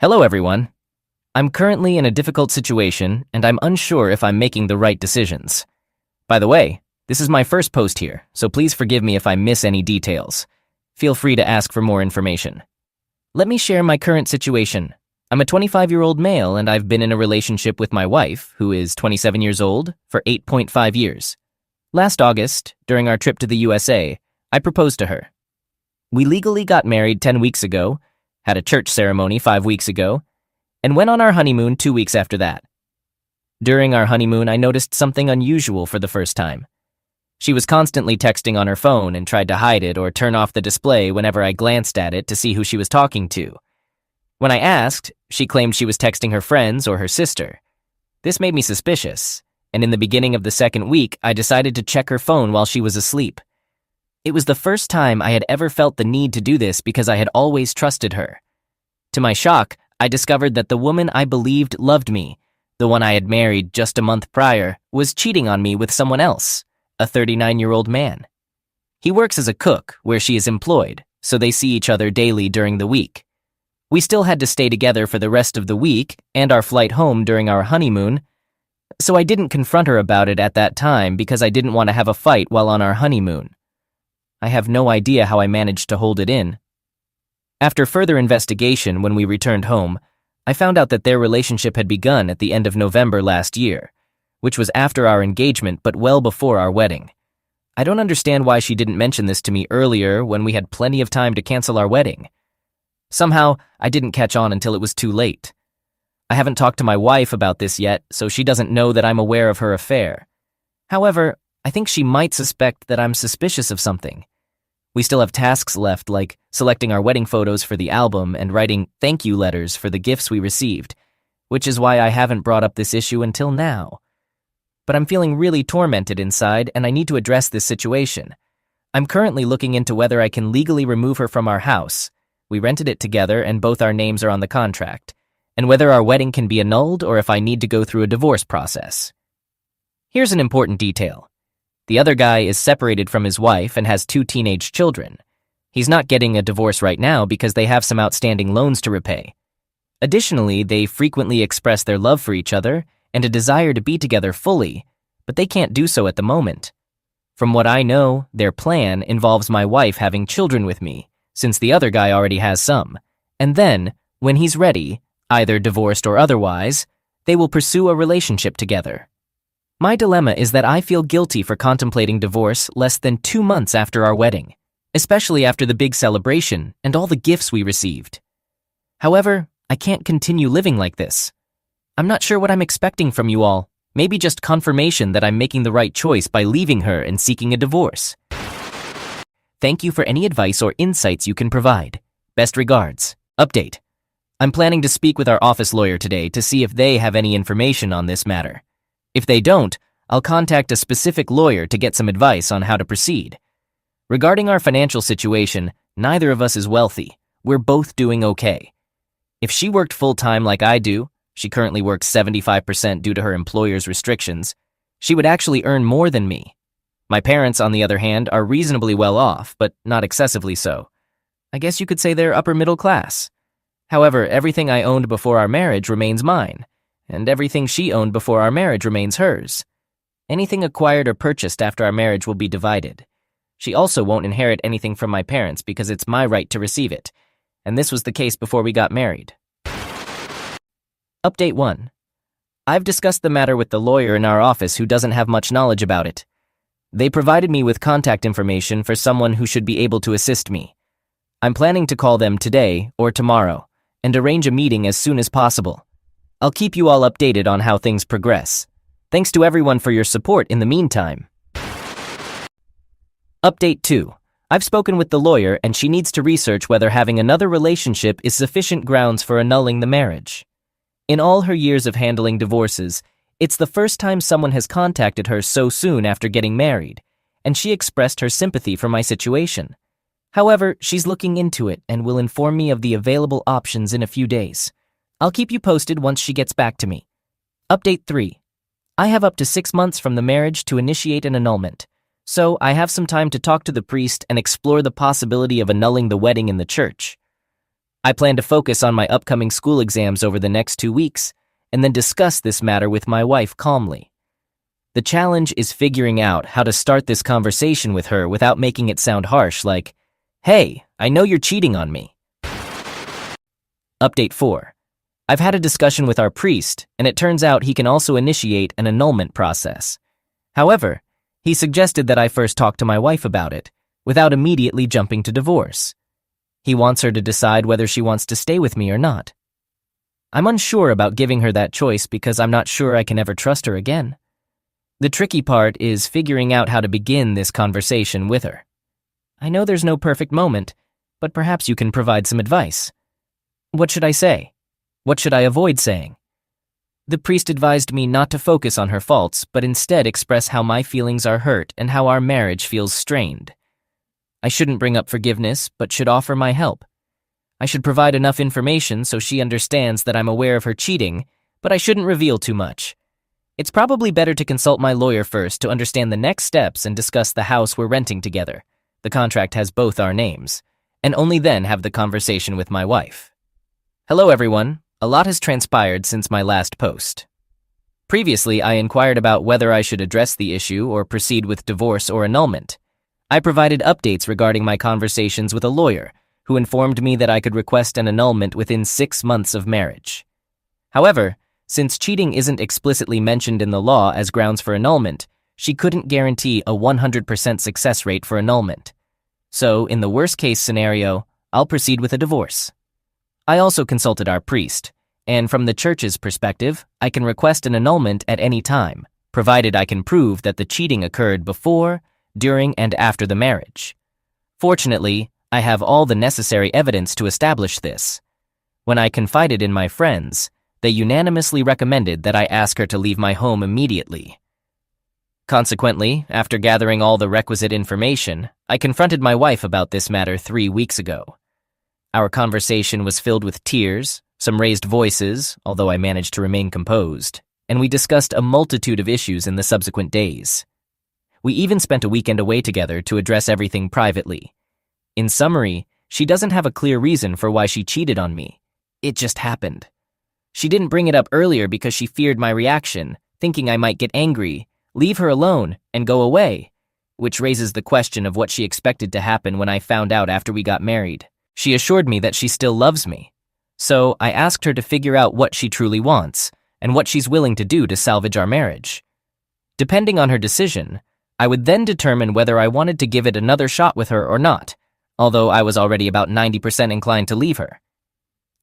Hello, everyone. I'm currently in a difficult situation, and I'm unsure if I'm making the right decisions. By the way, this is my first post here, so please forgive me if I miss any details. Feel free to ask for more information. Let me share my current situation. I'm a 25-year-old male, and I've been in a relationship with my wife, who is 27 years old, for 8.5 years. Last August, during our trip to the USA, I proposed to her. We legally got married 10 weeks ago, had a church ceremony 5 weeks ago, and went on our honeymoon 2 weeks after that. During our honeymoon, I noticed something unusual for the first time. She was constantly texting on her phone and tried to hide it or turn off the display whenever I glanced at it to see who she was talking to. When I asked, she claimed she was texting her friends or her sister. This made me suspicious, and in the beginning of the second week, I decided to check her phone while she was asleep. It was the first time I had ever felt the need to do this because I had always trusted her. To my shock, I discovered that the woman I believed loved me, the one I had married just a month prior, was cheating on me with someone else, a 39-year-old man. He works as a cook where she is employed, so they see each other daily during the week. We still had to stay together for the rest of the week and our flight home during our honeymoon, so I didn't confront her about it at that time because I didn't want to have a fight while on our honeymoon. I have no idea how I managed to hold it in. After further investigation when we returned home, I found out that their relationship had begun at the end of November last year, which was after our engagement but well before our wedding. I don't understand why she didn't mention this to me earlier when we had plenty of time to cancel our wedding. Somehow, I didn't catch on until it was too late. I haven't talked to my wife about this yet, so she doesn't know that I'm aware of her affair. However, I think she might suspect that I'm suspicious of something. We still have tasks left, like selecting our wedding photos for the album and writing thank you letters for the gifts we received, which is why I haven't brought up this issue until now. But I'm feeling really tormented inside, and I need to address this situation. I'm currently looking into whether I can legally remove her from our house. We rented it together, and both our names are on the contract, and whether our wedding can be annulled or if I need to go through a divorce process. Here's an important detail. The other guy is separated from his wife and has 2 teenage children. He's not getting a divorce right now because they have some outstanding loans to repay. Additionally, they frequently express their love for each other and a desire to be together fully, but they can't do so at the moment. From what I know, their plan involves my wife having children with me, since the other guy already has some, and then, when he's ready, either divorced or otherwise, they will pursue a relationship together. My dilemma is that I feel guilty for contemplating divorce less than 2 months after our wedding, especially after the big celebration and all the gifts we received. However, I can't continue living like this. I'm not sure what I'm expecting from you all, maybe just confirmation that I'm making the right choice by leaving her and seeking a divorce. Thank you for any advice or insights you can provide. Best regards. Update. I'm planning to speak with our office lawyer today to see if they have any information on this matter. If they don't, I'll contact a specific lawyer to get some advice on how to proceed. Regarding our financial situation, neither of us is wealthy. We're both doing okay. If she worked full-time like I do, she currently works 75% due to her employer's restrictions, she would actually earn more than me. My parents, on the other hand, are reasonably well off, but not excessively so. I guess you could say they're upper middle class. However, everything I owned before our marriage remains mine, and everything she owned before our marriage remains hers. Anything acquired or purchased after our marriage will be divided. She also won't inherit anything from my parents because it's my right to receive it, and this was the case before we got married. Update 1. I've discussed the matter with the lawyer in our office who doesn't have much knowledge about it. They provided me with contact information for someone who should be able to assist me. I'm planning to call them today or tomorrow and arrange a meeting as soon as possible. I'll keep you all updated on how things progress. Thanks to everyone for your support in the meantime. Update 2. I've spoken with the lawyer and she needs to research whether having another relationship is sufficient grounds for annulling the marriage. In all her years of handling divorces, it's the first time someone has contacted her so soon after getting married, and she expressed her sympathy for my situation. However, she's looking into it and will inform me of the available options in a few days. I'll keep you posted once she gets back to me. Update 3. I have up to 6 months from the marriage to initiate an annulment, so I have some time to talk to the priest and explore the possibility of annulling the wedding in the church. I plan to focus on my upcoming school exams over the next 2 weeks and then discuss this matter with my wife calmly. The challenge is figuring out how to start this conversation with her without making it sound harsh, like, "Hey, I know you're cheating on me." Update 4. I've had a discussion with our priest, and it turns out he can also initiate an annulment process. However, he suggested that I first talk to my wife about it, without immediately jumping to divorce. He wants her to decide whether she wants to stay with me or not. I'm unsure about giving her that choice because I'm not sure I can ever trust her again. The tricky part is figuring out how to begin this conversation with her. I know there's no perfect moment, but perhaps you can provide some advice. What should I say? What should I avoid saying? The priest advised me not to focus on her faults, but instead express how my feelings are hurt and how our marriage feels strained. I shouldn't bring up forgiveness, but should offer my help. I should provide enough information so she understands that I'm aware of her cheating, but I shouldn't reveal too much. It's probably better to consult my lawyer first to understand the next steps and discuss the house we're renting together. The contract has both our names, and only then have the conversation with my wife. Hello everyone, a lot has transpired since my last post. Previously, I inquired about whether I should address the issue or proceed with divorce or annulment. I provided updates regarding my conversations with a lawyer, who informed me that I could request an annulment within 6 months of marriage. However, since cheating isn't explicitly mentioned in the law as grounds for annulment, she couldn't guarantee a 100% success rate for annulment. So, in the worst-case scenario, I'll proceed with a divorce. I also consulted our priest, and from the church's perspective, I can request an annulment at any time, provided I can prove that the cheating occurred before, during, and after the marriage. Fortunately, I have all the necessary evidence to establish this. When I confided in my friends, they unanimously recommended that I ask her to leave my home immediately. Consequently, after gathering all the requisite information, I confronted my wife about this matter 3 weeks ago. Our conversation was filled with tears, some raised voices, although I managed to remain composed, and we discussed a multitude of issues in the subsequent days. We even spent a weekend away together to address everything privately. In summary, she doesn't have a clear reason for why she cheated on me. It just happened. She didn't bring it up earlier because she feared my reaction, thinking I might get angry, leave her alone, and go away, which raises the question of what she expected to happen when I found out after we got married. She assured me that she still loves me. So I asked her to figure out what she truly wants and what she's willing to do to salvage our marriage. Depending on her decision, I would then determine whether I wanted to give it another shot with her or not, although I was already about 90% inclined to leave her.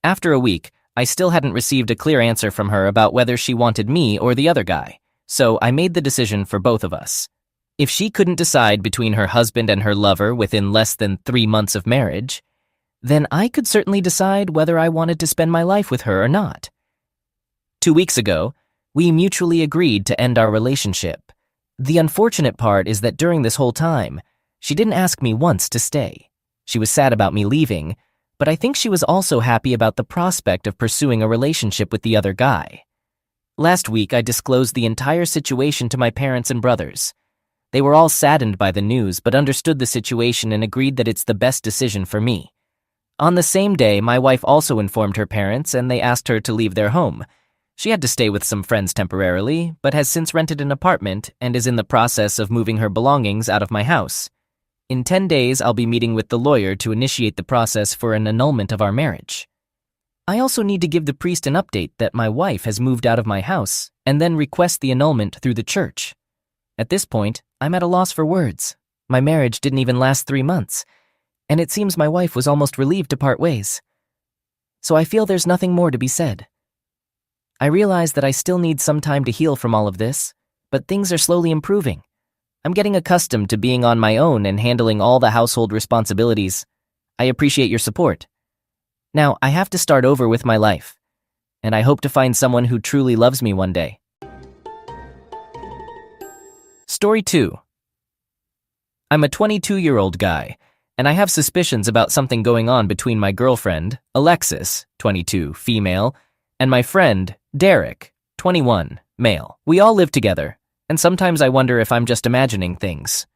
After a week, I still hadn't received a clear answer from her about whether she wanted me or the other guy, so I made the decision for both of us. If she couldn't decide between her husband and her lover within less than 3 months of marriage, then I could certainly decide whether I wanted to spend my life with her or not. 2 weeks ago, we mutually agreed to end our relationship. The unfortunate part is that during this whole time, she didn't ask me once to stay. She was sad about me leaving, but I think she was also happy about the prospect of pursuing a relationship with the other guy. Last week, I disclosed the entire situation to my parents and brothers. They were all saddened by the news, but understood the situation and agreed that it's the best decision for me. On the same day, my wife also informed her parents, and they asked her to leave their home. She had to stay with some friends temporarily, but has since rented an apartment and is in the process of moving her belongings out of my house. In 10 days, I'll be meeting with the lawyer to initiate the process for an annulment of our marriage. I also need to give the priest an update that my wife has moved out of my house and then request the annulment through the church. At this point, I'm at a loss for words. My marriage didn't even last 3 months, and it seems my wife was almost relieved to part ways. So I feel there's nothing more to be said. I realize that I still need some time to heal from all of this, but things are slowly improving. I'm getting accustomed to being on my own and handling all the household responsibilities. I appreciate your support. Now, I have to start over with my life, and I hope to find someone who truly loves me one day. Story 2. I'm a 22-year-old guy, and I have suspicions about something going on between my girlfriend, Alexis, 22, female, and my friend, Derek, 21, male. We all live together, and sometimes I wonder if I'm just imagining things.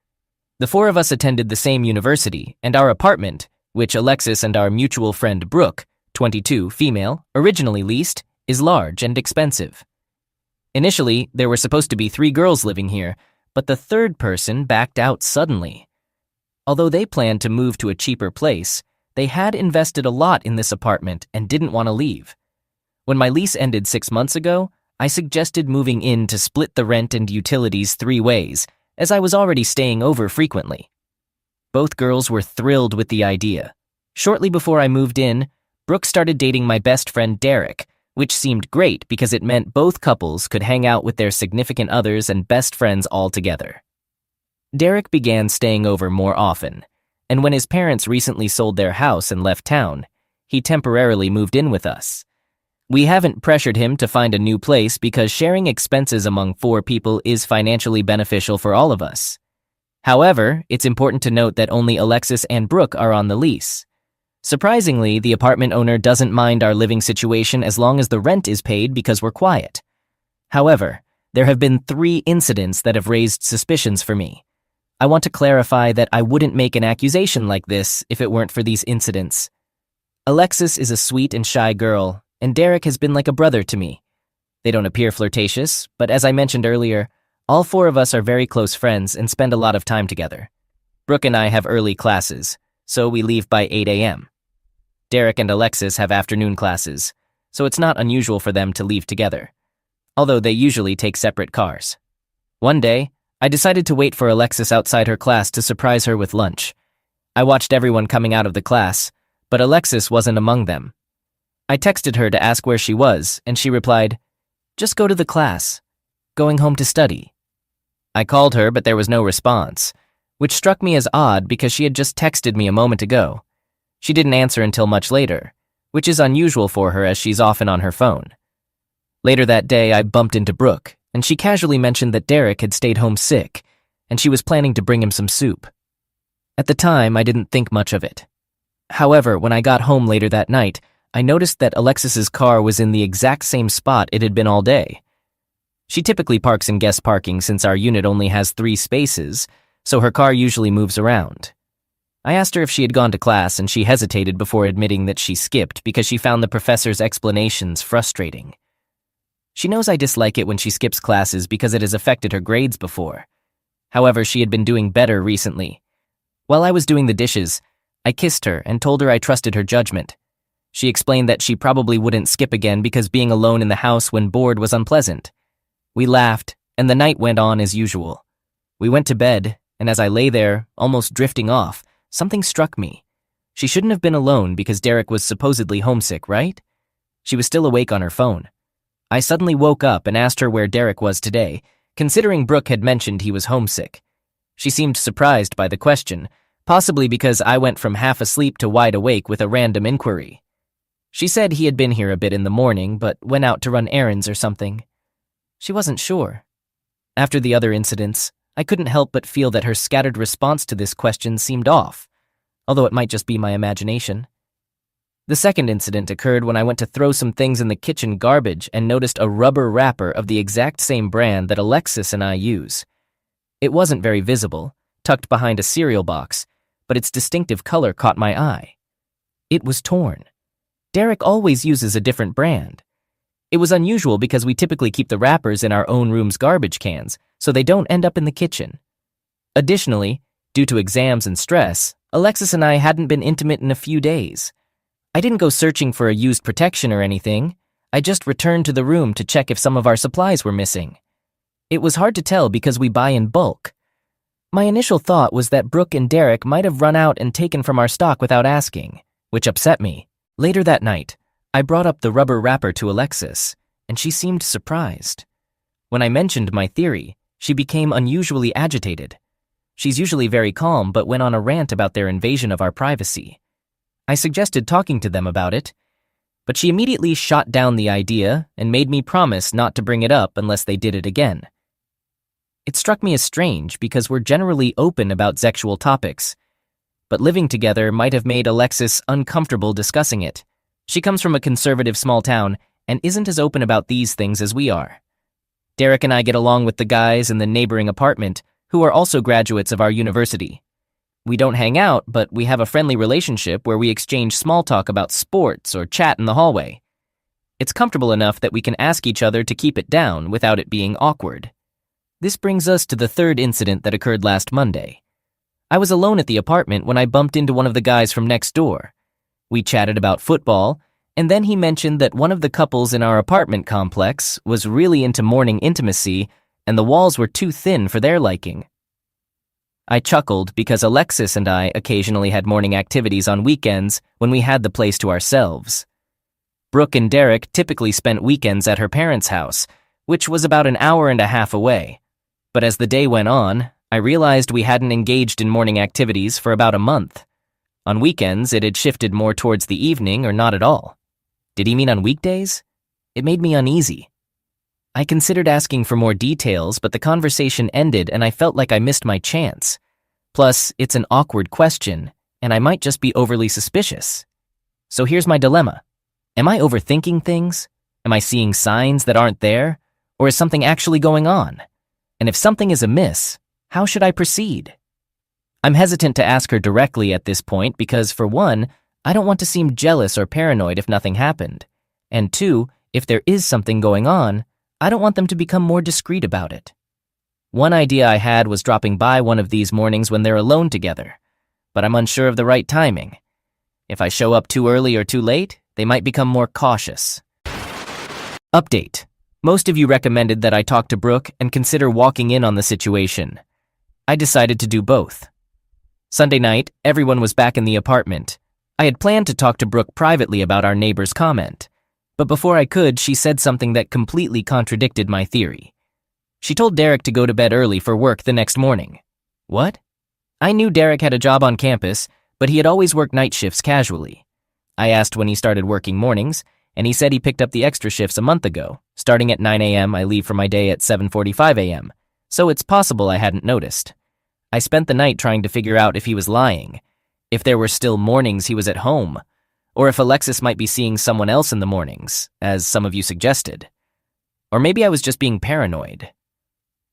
The 4 of us attended the same university, and our apartment, which Alexis and our mutual friend Brooke, 22, female, originally leased, is large and expensive. Initially, there were supposed to be 3 girls living here, but the third person backed out suddenly. Although they planned to move to a cheaper place, they had invested a lot in this apartment and didn't want to leave. When my lease ended 6 months ago, I suggested moving in to split the rent and utilities 3 ways, as I was already staying over frequently. Both girls were thrilled with the idea. Shortly before I moved in, Brooke started dating my best friend Derek, which seemed great because it meant both couples could hang out with their significant others and best friends all together. Derek began staying over more often, and when his parents recently sold their house and left town, he temporarily moved in with us. We haven't pressured him to find a new place because sharing expenses among 4 people is financially beneficial for all of us. However, it's important to note that only Alexis and Brooke are on the lease. Surprisingly, the apartment owner doesn't mind our living situation as long as the rent is paid because we're quiet. However, there have been 3 incidents that have raised suspicions for me. I want to clarify that I wouldn't make an accusation like this if it weren't for these incidents. Alexis is a sweet and shy girl, and Derek has been like a brother to me. They don't appear flirtatious, but as I mentioned earlier, all 4 of us are very close friends and spend a lot of time together. Brooke and I have early classes, so we leave by 8 a.m. Derek and Alexis have afternoon classes, so it's not unusual for them to leave together, although they usually take separate cars. One day, I decided to wait for Alexis outside her class to surprise her with lunch. I watched everyone coming out of the class, but Alexis wasn't among them. I texted her to ask where she was, and she replied, "Just go to the class. Going home to study." I called her, but there was no response, which struck me as odd because she had just texted me a moment ago. She didn't answer until much later, which is unusual for her as she's often on her phone. Later that day, I bumped into Brooke, and she casually mentioned that Derek had stayed home sick, and she was planning to bring him some soup. At the time, I didn't think much of it. However, when I got home later that night, I noticed that Alexis's car was in the exact same spot it had been all day. She typically parks in guest parking since our unit only has 3 spaces, so her car usually moves around. I asked her if she had gone to class, and she hesitated before admitting that she skipped because she found the professor's explanations frustrating. She knows I dislike it when she skips classes because it has affected her grades before. However, she had been doing better recently. While I was doing the dishes, I kissed her and told her I trusted her judgment. She explained that she probably wouldn't skip again because being alone in the house when bored was unpleasant. We laughed, and the night went on as usual. We went to bed, and as I lay there, almost drifting off, something struck me. She shouldn't have been alone because Derek was supposedly homesick, right? She was still awake on her phone. I suddenly woke up and asked her where Derek was today, considering Brooke had mentioned he was homesick. She seemed surprised by the question, possibly because I went from half asleep to wide awake with a random inquiry. She said he had been here a bit in the morning, but went out to run errands or something. She wasn't sure. After the other incidents, I couldn't help but feel that her scattered response to this question seemed off, although it might just be my imagination. The second incident occurred when I went to throw some things in the kitchen garbage and noticed a rubber wrapper of the exact same brand that Alexis and I use. It wasn't very visible, tucked behind a cereal box, but its distinctive color caught my eye. It was torn. Derek always uses a different brand. It was unusual because we typically keep the wrappers in our own room's garbage cans, so they don't end up in the kitchen. Additionally, due to exams and stress, Alexis and I hadn't been intimate in a few days. I didn't go searching for a used protection or anything. I just returned to the room to check if some of our supplies were missing. It was hard to tell because we buy in bulk. My initial thought was that Brooke and Derek might have run out and taken from our stock without asking, which upset me. Later that night, I brought up the rubber wrapper to Alexis, and she seemed surprised. When I mentioned my theory, she became unusually agitated. She's usually very calm, but went on a rant about their invasion of our privacy. I suggested talking to them about it, but she immediately shot down the idea and made me promise not to bring it up unless they did it again. It struck me as strange because we're generally open about sexual topics, but living together might have made Alexis uncomfortable discussing it. She comes from a conservative small town and isn't as open about these things as we are. Derek and I get along with the guys in the neighboring apartment, who are also graduates of our university. We don't hang out, but we have a friendly relationship where we exchange small talk about sports or chat in the hallway. It's comfortable enough that we can ask each other to keep it down without it being awkward. This brings us to the third incident that occurred last Monday. I was alone at the apartment when I bumped into one of the guys from next door. We chatted about football, and then he mentioned that one of the couples in our apartment complex was really into morning intimacy and the walls were too thin for their liking. I chuckled because Alexis and I occasionally had morning activities on weekends when we had the place to ourselves. Brooke and Derek typically spent weekends at her parents' house, which was about an hour and a half away. But as the day went on, I realized we hadn't engaged in morning activities for about a month. On weekends, it had shifted more towards the evening or not at all. Did he mean on weekdays? It made me uneasy. I considered asking for more details, but the conversation ended and I felt like I missed my chance. Plus, it's an awkward question, and I might just be overly suspicious. So here's my dilemma. Am I overthinking things? Am I seeing signs that aren't there? Or is something actually going on? And if something is amiss, how should I proceed? I'm hesitant to ask her directly at this point because, for one, I don't want to seem jealous or paranoid if nothing happened. And two, if there is something going on, I don't want them to become more discreet about it. One idea I had was dropping by one of these mornings when they're alone together, but I'm unsure of the right timing. If I show up too early or too late, they might become more cautious. Update. Most of you recommended that I talk to Brooke and consider walking in on the situation. I decided to do both. Sunday night, everyone was back in the apartment. I had planned to talk to Brooke privately about our neighbor's comment. But before I could, she said something that completely contradicted my theory. She told Derek to go to bed early for work the next morning. What? I knew Derek had a job on campus, but he had always worked night shifts casually. I asked when he started working mornings, and he said he picked up the extra shifts a month ago. Starting at 9 a.m., I leave for my day at 7:45 a.m., so it's possible I hadn't noticed. I spent the night trying to figure out if he was lying, if there were still mornings he was at home, or if Alexis might be seeing someone else in the mornings, as some of you suggested. Or maybe I was just being paranoid.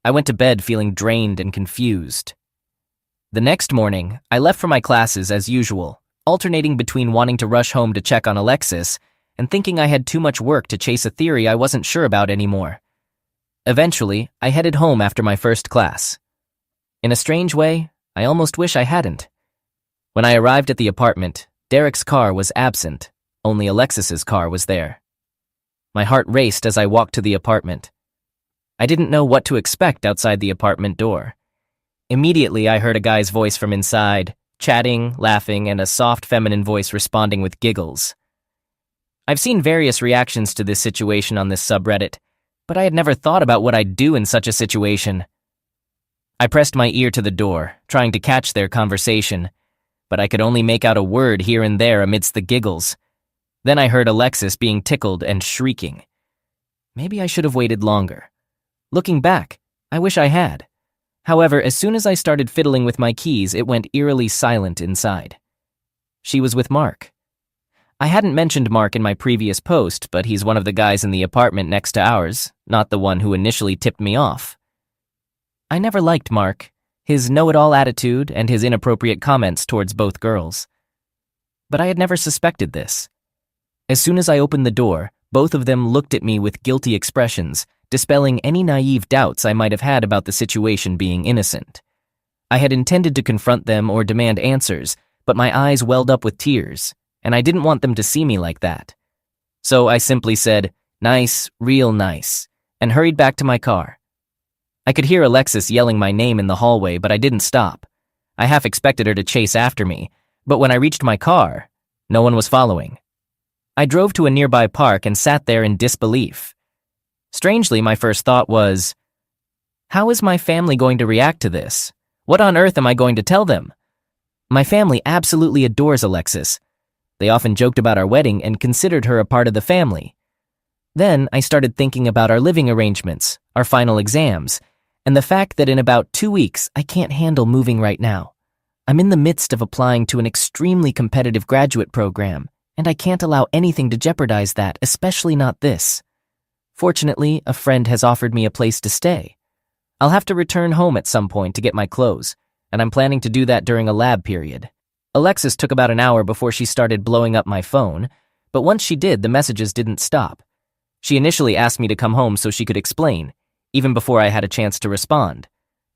I went to bed feeling drained and confused. The next morning, I left for my classes as usual, alternating between wanting to rush home to check on Alexis and thinking I had too much work to chase a theory I wasn't sure about anymore. Eventually, I headed home after my first class. In a strange way, I almost wish I hadn't. When I arrived at the apartment, Derek's car was absent. Only Alexis's car was there. My heart raced as I walked to the apartment. I didn't know what to expect outside the apartment door. Immediately, I heard a guy's voice from inside, chatting, laughing, and a soft feminine voice responding with giggles. I've seen various reactions to this situation on this subreddit, but I had never thought about what I'd do in such a situation. I pressed my ear to the door, trying to catch their conversation, but I could only make out a word here and there amidst the giggles. Then I heard Alexis being tickled and shrieking. Maybe I should have waited longer. Looking back, I wish I had. However, as soon as I started fiddling with my keys, it went eerily silent inside. She was with Mark. I hadn't mentioned Mark in my previous post, but he's one of the guys in the apartment next to ours, not the one who initially tipped me off. I never liked Mark, his know-it-all attitude and his inappropriate comments towards both girls. But I had never suspected this. As soon as I opened the door, both of them looked at me with guilty expressions, dispelling any naive doubts I might have had about the situation being innocent. I had intended to confront them or demand answers, but my eyes welled up with tears, and I didn't want them to see me like that. So I simply said, "Nice, real nice," and hurried back to my car. I could hear Alexis yelling my name in the hallway, but I didn't stop. I half expected her to chase after me, but when I reached my car, no one was following. I drove to a nearby park and sat there in disbelief. Strangely, my first thought was, how is my family going to react to this? What on earth am I going to tell them? My family absolutely adores Alexis. They often joked about our wedding and considered her a part of the family. Then I started thinking about our living arrangements, our final exams, and the fact that in about 2 weeks I can't handle moving right now. I'm in the midst of applying to an extremely competitive graduate program, and I can't allow anything to jeopardize that, especially not this. Fortunately, a friend has offered me a place to stay. I'll have to return home at some point to get my clothes, and I'm planning to do that during a lab period. Alexis took about an hour before she started blowing up my phone, but once she did, the messages didn't stop. She initially asked me to come home so she could explain, even before I had a chance to respond.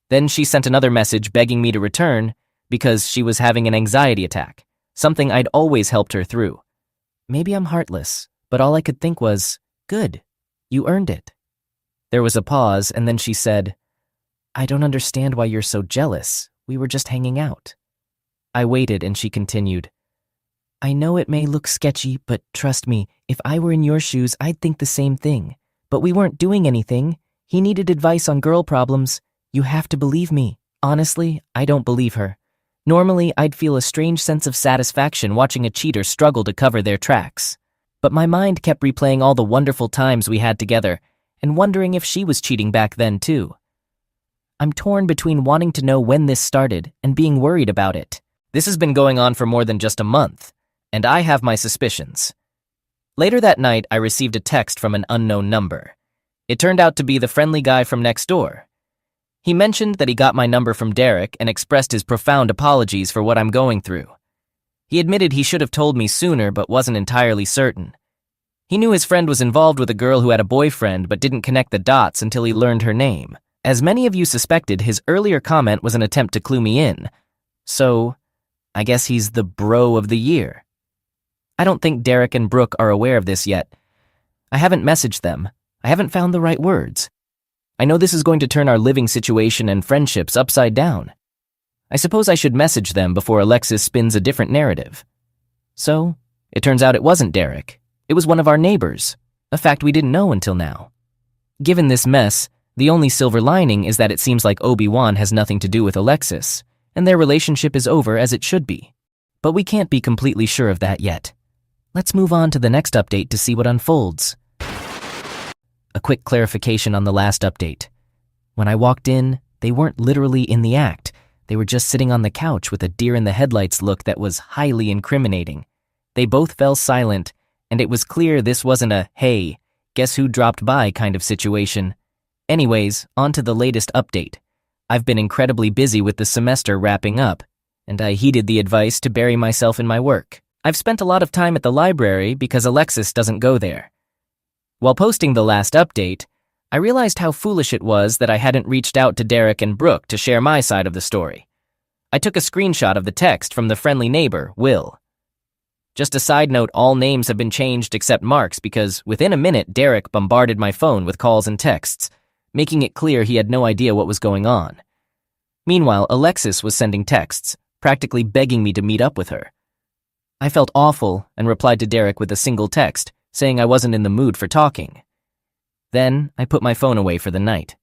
Then she sent another message begging me to return because she was having an anxiety attack, something I'd always helped her through. Maybe I'm heartless, but all I could think was, good, you earned it. There was a pause, and then she said, I don't understand why you're so jealous. We were just hanging out. I waited, and she continued, I know it may look sketchy, but trust me, if I were in your shoes, I'd think the same thing. But we weren't doing anything. He needed advice on girl problems. You have to believe me. Honestly, I don't believe her. Normally, I'd feel a strange sense of satisfaction watching a cheater struggle to cover their tracks. But my mind kept replaying all the wonderful times we had together and wondering if she was cheating back then too. I'm torn between wanting to know when this started and being worried about it. This has been going on for more than just a month, and I have my suspicions. Later that night, I received a text from an unknown number. It turned out to be the friendly guy from next door. He mentioned that he got my number from Derek and expressed his profound apologies for what I'm going through. He admitted he should have told me sooner but wasn't entirely certain. He knew his friend was involved with a girl who had a boyfriend but didn't connect the dots until he learned her name. As many of you suspected, his earlier comment was an attempt to clue me in. So, I guess he's the bro of the year. I don't think Derek and Brooke are aware of this yet. I haven't messaged them. I haven't found the right words. I know this is going to turn our living situation and friendships upside down. I suppose I should message them before Alexis spins a different narrative. So, it turns out it wasn't Derek. It was one of our neighbors, a fact we didn't know until now. Given this mess, the only silver lining is that it seems like Obi-Wan has nothing to do with Alexis, and their relationship is over as it should be. But we can't be completely sure of that yet. Let's move on to the next update to see what unfolds. A quick clarification on the last update. When I walked in, they weren't literally in the act. They were just sitting on the couch with a deer-in-the-headlights look that was highly incriminating. They both fell silent, and it was clear this wasn't a, hey, guess who dropped by kind of situation. Anyways, on to the latest update. I've been incredibly busy with the semester wrapping up, and I heeded the advice to bury myself in my work. I've spent a lot of time at the library because Alexis doesn't go there. While posting the last update, I realized how foolish it was that I hadn't reached out to Derek and Brooke to share my side of the story. I took a screenshot of the text from the friendly neighbor, Will. Just a side note, all names have been changed except Mark's because within a minute Derek bombarded my phone with calls and texts, making it clear he had no idea what was going on. Meanwhile, Alexis was sending texts, practically begging me to meet up with her. I felt awful and replied to Derek with a single text, saying I wasn't in the mood for talking. Then, I put my phone away for the night.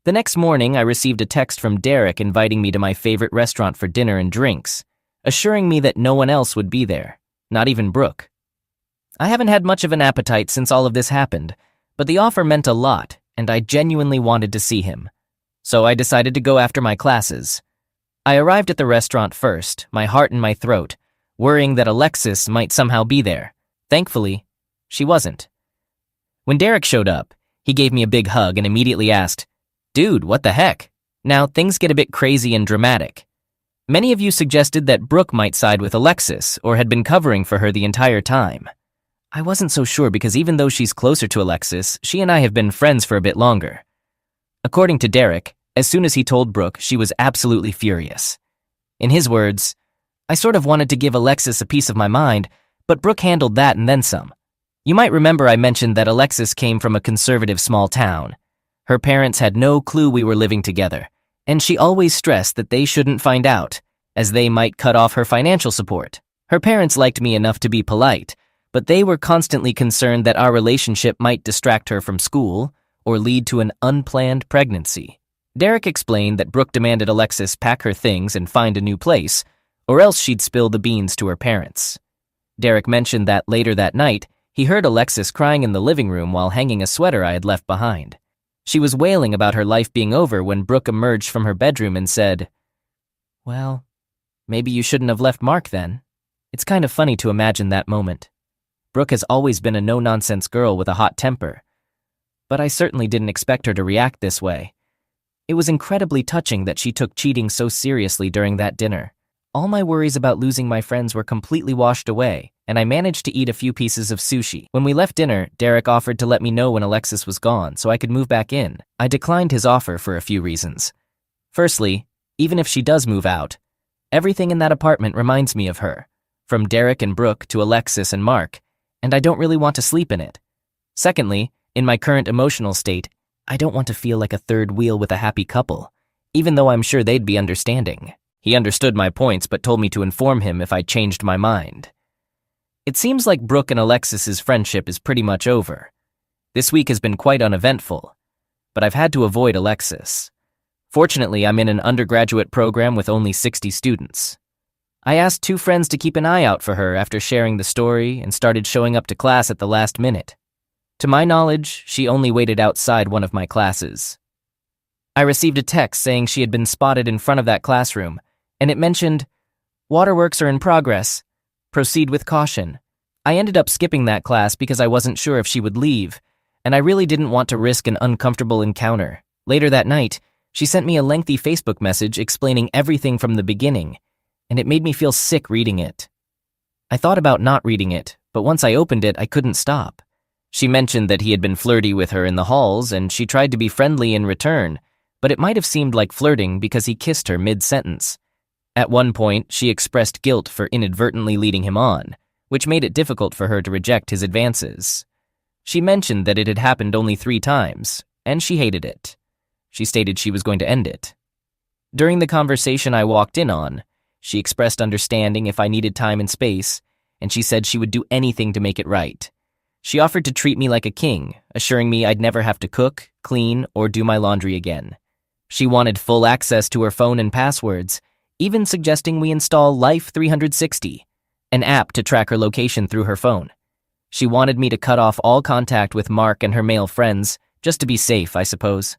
The next morning, I received a text from Derek inviting me to my favorite restaurant for dinner and drinks, assuring me that no one else would be there, not even Brooke. I haven't had much of an appetite since all of this happened, but the offer meant a lot, and I genuinely wanted to see him. So I decided to go after my classes. I arrived at the restaurant first, my heart in my throat, worrying that Alexis might somehow be there. Thankfully, she wasn't. When Derek showed up, he gave me a big hug and immediately asked, "Dude, what the heck?" Now, things get a bit crazy and dramatic. Many of you suggested that Brooke might side with Alexis or had been covering for her the entire time. I wasn't so sure because even though she's closer to Alexis, she and I have been friends for a bit longer. According to Derek, as soon as he told Brooke, she was absolutely furious. In his words, I sort of wanted to give Alexis a piece of my mind, but Brooke handled that and then some. You might remember I mentioned that Alexis came from a conservative small town. Her parents had no clue we were living together, and she always stressed that they shouldn't find out, as they might cut off her financial support. Her parents liked me enough to be polite, but they were constantly concerned that our relationship might distract her from school or lead to an unplanned pregnancy. Derek explained that Brooke demanded Alexis pack her things and find a new place, or else she'd spill the beans to her parents. Derek mentioned that later that night, he heard Alexis crying in the living room while hanging a sweater I had left behind. She was wailing about her life being over when Brooke emerged from her bedroom and said, "Well, maybe you shouldn't have left Mark then." It's kind of funny to imagine that moment. Brooke has always been a no-nonsense girl with a hot temper, but I certainly didn't expect her to react this way. It was incredibly touching that she took cheating so seriously during that dinner. All my worries about losing my friends were completely washed away, and I managed to eat a few pieces of sushi. When we left dinner, Derek offered to let me know when Alexis was gone so I could move back in. I declined his offer for a few reasons. Firstly, even if she does move out, everything in that apartment reminds me of her, from Derek and Brooke to Alexis and Mark, and I don't really want to sleep in it. Secondly, in my current emotional state, I don't want to feel like a third wheel with a happy couple, even though I'm sure they'd be understanding. He understood my points but told me to inform him if I changed my mind. It seems like Brooke and Alexis's friendship is pretty much over. This week has been quite uneventful, but I've had to avoid Alexis. Fortunately, I'm in an undergraduate program with only 60 students. I asked 2 friends to keep an eye out for her after sharing the story and started showing up to class at the last minute. To my knowledge, she only waited outside one of my classes. I received a text saying she had been spotted in front of that classroom, and it mentioned, "Waterworks are in progress. Proceed with caution." I ended up skipping that class because I wasn't sure if she would leave, and I really didn't want to risk an uncomfortable encounter. Later that night, she sent me a lengthy Facebook message explaining everything from the beginning, and it made me feel sick reading it. I thought about not reading it, but once I opened it, I couldn't stop. She mentioned that he had been flirty with her in the halls, and she tried to be friendly in return, but it might have seemed like flirting because he kissed her mid-sentence. At one point, she expressed guilt for inadvertently leading him on, which made it difficult for her to reject his advances. She mentioned that it had happened only 3 times, and she hated it. She stated she was going to end it. During the conversation I walked in on, she expressed understanding if I needed time and space, and she said she would do anything to make it right. She offered to treat me like a king, assuring me I'd never have to cook, clean, or do my laundry again. She wanted full access to her phone and passwords, even suggesting we install Life 360, an app to track her location through her phone. She wanted me to cut off all contact with Mark and her male friends, just to be safe, I suppose.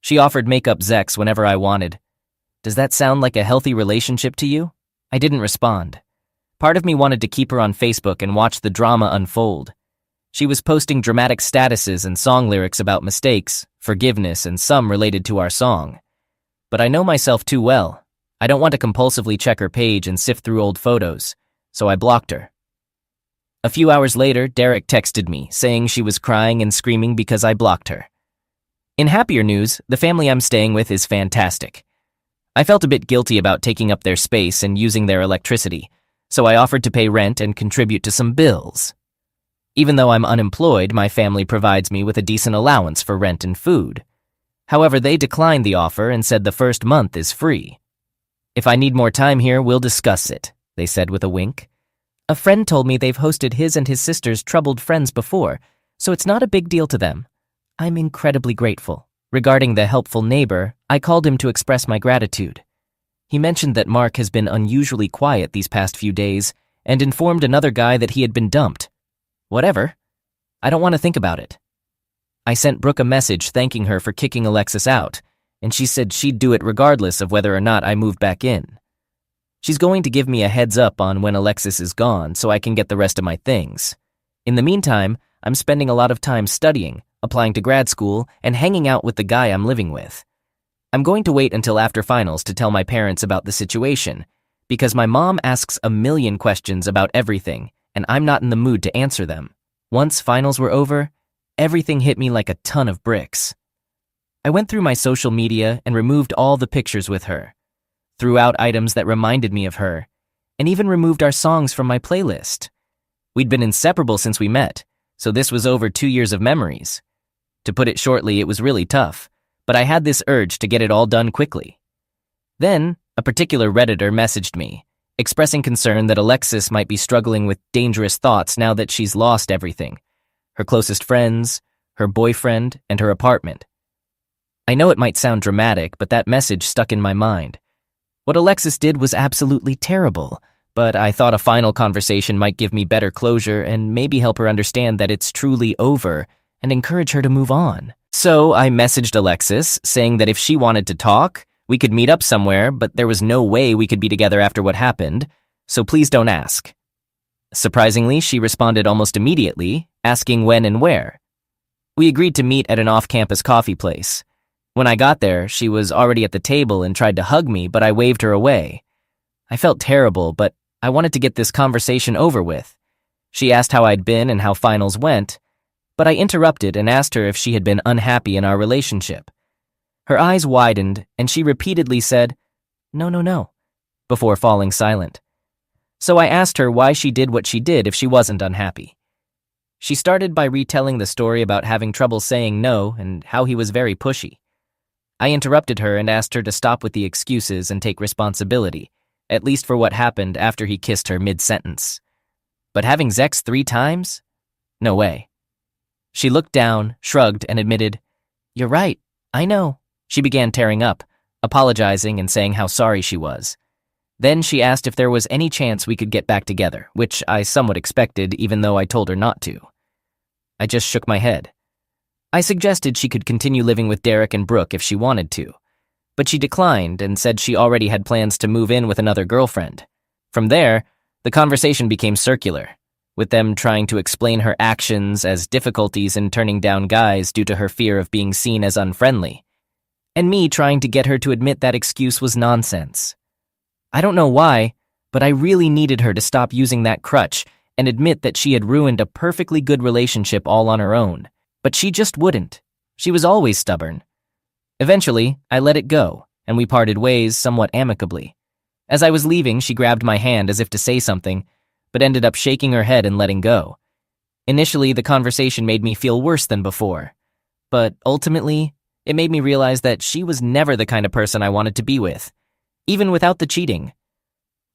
She offered makeup Zex whenever I wanted. Does that sound like a healthy relationship to you? I didn't respond. Part of me wanted to keep her on Facebook and watch the drama unfold. She was posting dramatic statuses and song lyrics about mistakes, forgiveness, and some related to our song. But I know myself too well. I don't want to compulsively check her page and sift through old photos, so I blocked her. A few hours later, Derek texted me, saying she was crying and screaming because I blocked her. In happier news, the family I'm staying with is fantastic. I felt a bit guilty about taking up their space and using their electricity, so I offered to pay rent and contribute to some bills. Even though I'm unemployed, my family provides me with a decent allowance for rent and food. However, they declined the offer and said the first month is free. "If I need more time here, we'll discuss it," they said with a wink. A friend told me they've hosted his and his sister's troubled friends before, so it's not a big deal to them. I'm incredibly grateful. Regarding the helpful neighbor, I called him to express my gratitude. He mentioned that Mark has been unusually quiet these past few days and informed another guy that he had been dumped. Whatever. I don't want to think about it. I sent Brooke a message thanking her for kicking Alexis out, and she said she'd do it regardless of whether or not I moved back in. She's going to give me a heads up on when Alexis is gone so I can get the rest of my things. In the meantime, I'm spending a lot of time studying, applying to grad school, and hanging out with the guy I'm living with. I'm going to wait until after finals to tell my parents about the situation, because my mom asks a million questions about everything, and I'm not in the mood to answer them. Once finals were over, everything hit me like a ton of bricks. I went through my social media and removed all the pictures with her, threw out items that reminded me of her, and even removed our songs from my playlist. We'd been inseparable since we met, so this was over 2 years of memories. To put it shortly, it was really tough, but I had this urge to get it all done quickly. Then, a particular Redditor messaged me, expressing concern that Alexis might be struggling with dangerous thoughts now that she's lost everything: her closest friends, her boyfriend, and her apartment. I know it might sound dramatic, but that message stuck in my mind. What Alexis did was absolutely terrible, but I thought a final conversation might give me better closure and maybe help her understand that it's truly over and encourage her to move on. So I messaged Alexis, saying that if she wanted to talk, we could meet up somewhere, but there was no way we could be together after what happened, so please don't ask. Surprisingly, she responded almost immediately, asking when and where. We agreed to meet at an off-campus coffee place. When I got there, she was already at the table and tried to hug me, but I waved her away. I felt terrible, but I wanted to get this conversation over with. She asked how I'd been and how finals went, but I interrupted and asked her if she had been unhappy in our relationship. Her eyes widened, and she repeatedly said, "No, no, no," before falling silent. So I asked her why she did what she did if she wasn't unhappy. She started by retelling the story about having trouble saying no and how he was very pushy. I interrupted her and asked her to stop with the excuses and take responsibility, at least for what happened after he kissed her mid-sentence. But having sex 3 times? No way. She looked down, shrugged, and admitted, "You're right, I know." She began tearing up, apologizing and saying how sorry she was. Then she asked if there was any chance we could get back together, which I somewhat expected even though I told her not to. I just shook my head. I suggested she could continue living with Derek and Brooke if she wanted to, but she declined and said she already had plans to move in with another girlfriend. From there, the conversation became circular, with them trying to explain her actions as difficulties in turning down guys due to her fear of being seen as unfriendly, and me trying to get her to admit that excuse was nonsense. I don't know why, but I really needed her to stop using that crutch and admit that she had ruined a perfectly good relationship all on her own. But she just wouldn't. She was always stubborn. Eventually, I let it go, and we parted ways somewhat amicably. As I was leaving, she grabbed my hand as if to say something, but ended up shaking her head and letting go. Initially, the conversation made me feel worse than before, but ultimately, it made me realize that she was never the kind of person I wanted to be with, even without the cheating.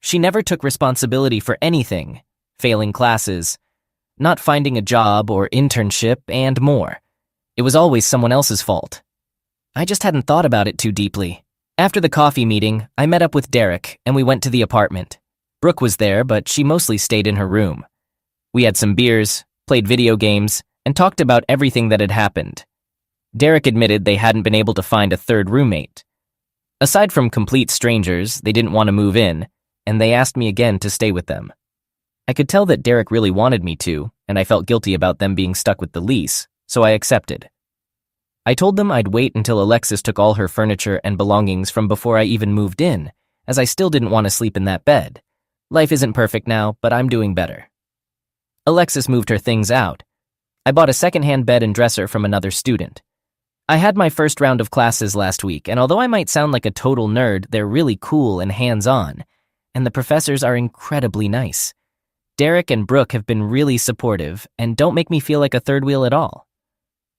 She never took responsibility for anything, failing classes, not finding a job or internship, and more. It was always someone else's fault. I just hadn't thought about it too deeply. After the coffee meeting, I met up with Derek and we went to the apartment. Brooke was there, but she mostly stayed in her room. We had some beers, played video games, and talked about everything that had happened. Derek admitted they hadn't been able to find a third roommate. Aside from complete strangers, they didn't want to move in, and they asked me again to stay with them. I could tell that Derek really wanted me to, and I felt guilty about them being stuck with the lease, so I accepted. I told them I'd wait until Alexis took all her furniture and belongings from before I even moved in, as I still didn't want to sleep in that bed. Life isn't perfect now, but I'm doing better. Alexis moved her things out. I bought a secondhand bed and dresser from another student. I had my first round of classes last week, and although I might sound like a total nerd, they're really cool and hands-on, and the professors are incredibly nice. Derek and Brooke have been really supportive and don't make me feel like a third wheel at all.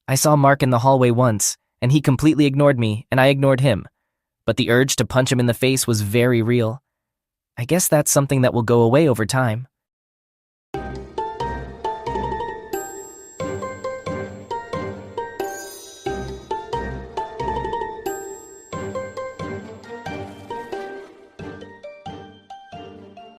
I saw Mark in the hallway once, and he completely ignored me, and I ignored him. But the urge to punch him in the face was very real. I guess that's something that will go away over time.